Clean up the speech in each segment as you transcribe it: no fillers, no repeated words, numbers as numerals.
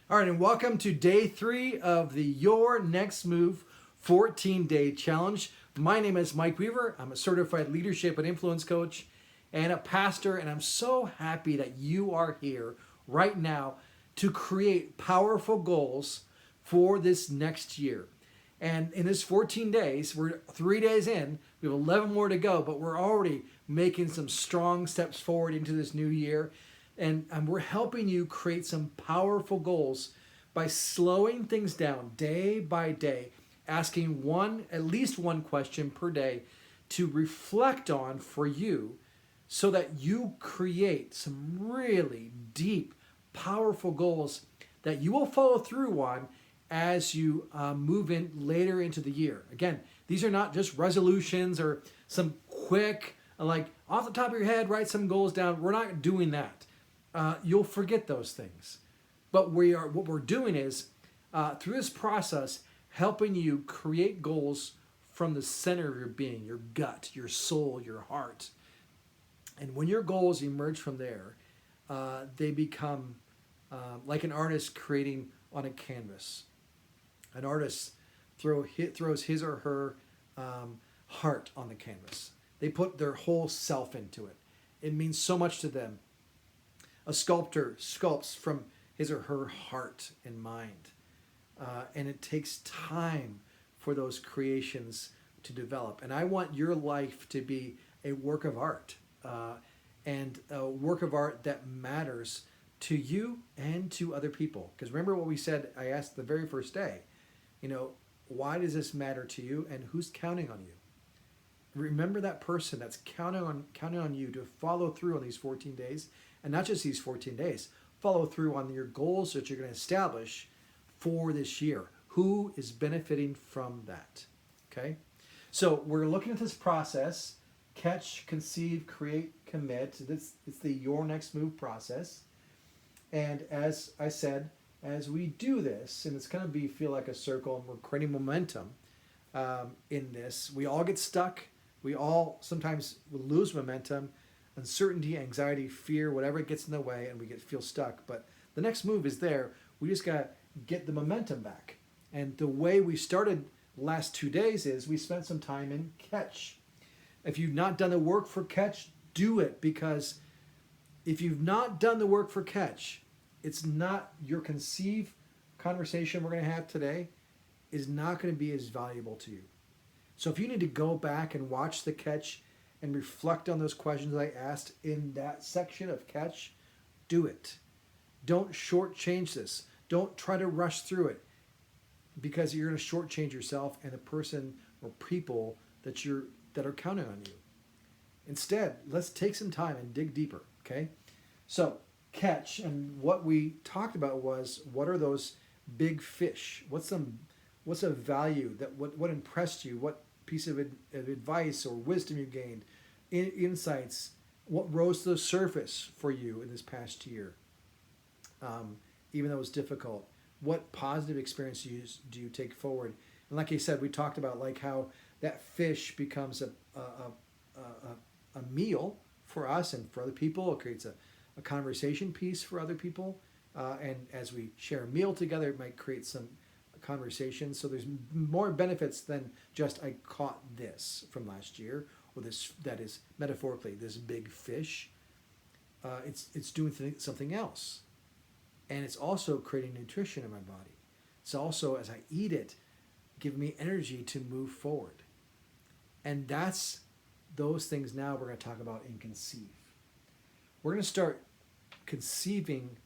All right, and welcome to day 3 of the Your Next Move 14-day challenge. My name is Mike Weaver. I'm a certified leadership and influence coach and a pastor, and I'm so happy that you are here right now to create powerful goals for this next year. And in this 14 days, we're 3 days in, we have 11 more to go, but we're already making some strong steps forward into this new year. And we're helping you create some powerful goals by slowing things down day by day, asking at least one question per day to reflect on for you so that you create some really deep, powerful goals that you will follow through on as you move in later into the year. Again, these are not just resolutions or some quick, like off the top of your head, write some goals down. We're not doing that. You'll forget those things. But what we're doing is, through this process, helping you create goals from the center of your being, your gut, your soul, your heart. And when your goals emerge from there, they become like an artist creating on a canvas. An artist throws his or her heart on the canvas. They put their whole self into it. It means so much to them. A sculptor sculpts from his or her heart and mind. And it takes time for those creations to develop. And I want your life to be a work of art, and a work of art that matters to you and to other people. Because remember what we said, I asked the very first day, why does this matter to you and who's counting on you? Remember that person that's counting on you to follow through on these 14 days, and not just these 14 days, follow through on your goals that you're going to establish for this year. Who is benefiting from that? Okay? So we're looking at this process: catch, conceive, create, commit. It's the Your Next Move process. And as I said, as we do this, and it's going to feel like a circle, and we're creating momentum in this, we all get stuck. We all sometimes lose momentum, uncertainty, anxiety, fear, whatever gets in the way, and we feel stuck. But the next move is there. We just got to get the momentum back. And the way we started last 2 days is we spent some time in catch. If you've not done the work for catch, do it, because if you've not done the work for catch, it's not your conceive conversation we're going to have today is not going to be as valuable to you. So if you need to go back and watch the catch and reflect on those questions I asked in that section of catch, do it. Don't shortchange this. Don't try to rush through it, because you're going to shortchange yourself and the person or people that are counting on you. Instead, let's take some time and dig deeper, okay? So, catch, and what we talked about was, what are those big fish? What's a value that what impressed you? What piece of advice or wisdom you gained, insights, what rose to the surface for you in this past year, even though it was difficult? What positive experience do you take forward? And like I said, we talked about like how that fish becomes a meal for us and for other people. It creates a conversation piece for other people. And as we share a meal together, it might create some conversation. So there's more benefits than just I caught this from last year, or this that is metaphorically this big fish. It's doing something else, and it's also creating nutrition in my body. It's also, as I eat it, giving me energy to move forward. And that's those things now we're going to talk about in conceive. We're going to start conceiving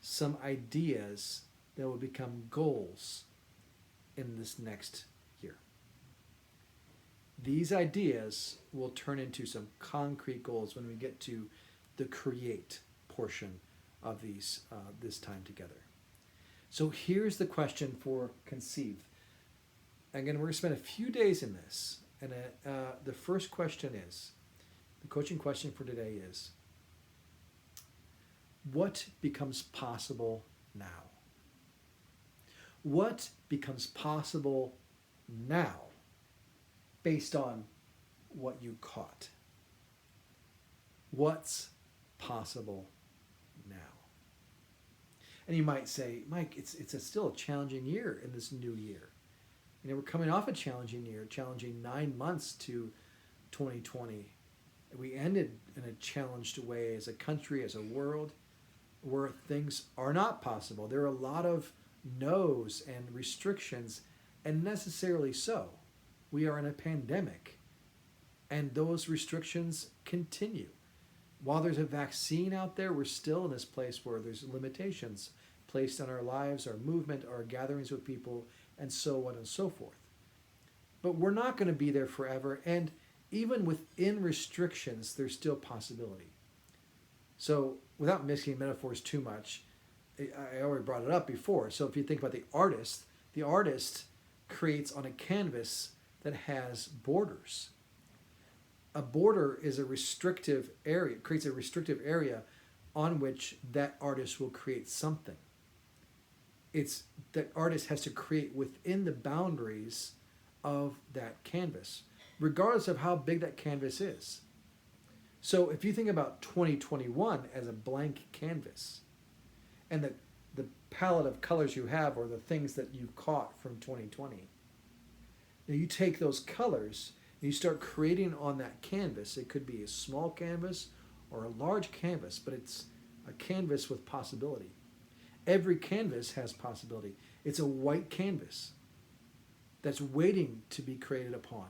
some ideas that will become goals in this next year. These ideas will turn into some concrete goals when we get to the create portion of this time together. So here's the question for conceive. Again, we're going to spend a few days in this. And the first question is, the coaching question for today is, what becomes possible now? What becomes possible now based on what you caught? What's possible now? And you might say, Mike, still a challenging year in this new year. We're coming off a challenging year, challenging 9 months to 2020. We ended in a challenged way as a country, as a world, where things are not possible. There are a lot of no's and restrictions, and necessarily so. We are in a pandemic, and those restrictions continue. While there's a vaccine out there, we're still in this place where there's limitations placed on our lives, our movement, our gatherings with people, and so on and so forth. But we're not going to be there forever, and even within restrictions, there's still possibility. So without mixing metaphors too much, I already brought it up before. So if you think about the artist creates on a canvas that has borders. A border is a restrictive area, creates a restrictive area on which that artist will create something. It's that artist has to create within the boundaries of that canvas, regardless of how big that canvas is. So if you think about 2021 as a blank canvas, and the palette of colors you have, or the things that you caught from 2020, now you take those colors and you start creating on that canvas. It could be a small canvas or a large canvas, but it's a canvas with possibility. Every canvas has possibility. It's a white canvas that's waiting to be created upon.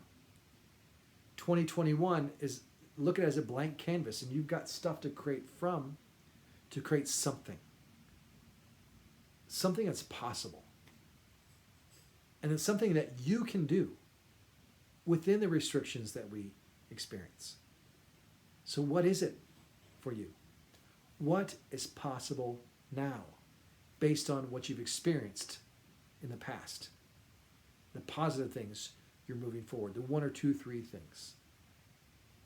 2021 is, look at it as a blank canvas, and you've got stuff to create from, to create something that's possible, and it's something that you can do within the restrictions that we experience. So what is it for you? What is possible now based on what you've experienced in the past? The positive things you're moving forward, the 1 or 2, 3 things.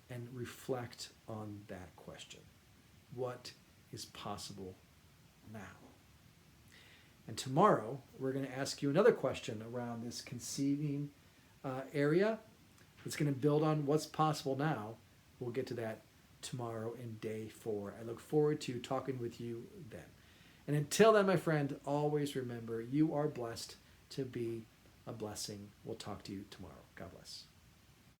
And reflect on that question. What is possible now? And tomorrow, we're going to ask you another question around this conceiving area. It's going to build on what's possible now. We'll get to that tomorrow in day 4. I look forward to talking with you then. And until then, my friend, always remember you are blessed to be a blessing. We'll talk to you tomorrow. God bless.